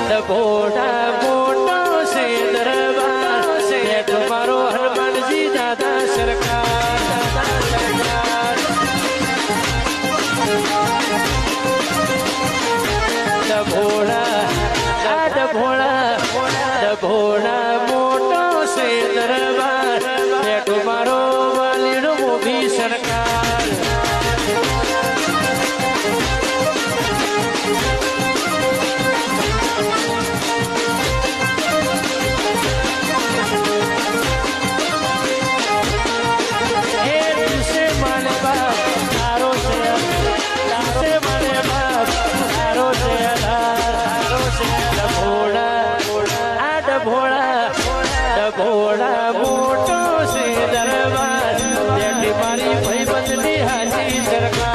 ડભોડા મોટો છે દરબાર છે તમારો હનુમાનજી દાદા સરકાર ડભોડા મોટો છે દરબાર છે તમારો વાલીનો મોભી સરકાર ડભોડા મોટો છે દરબાર મારી ભાઈ બંધની હાજી સરકાર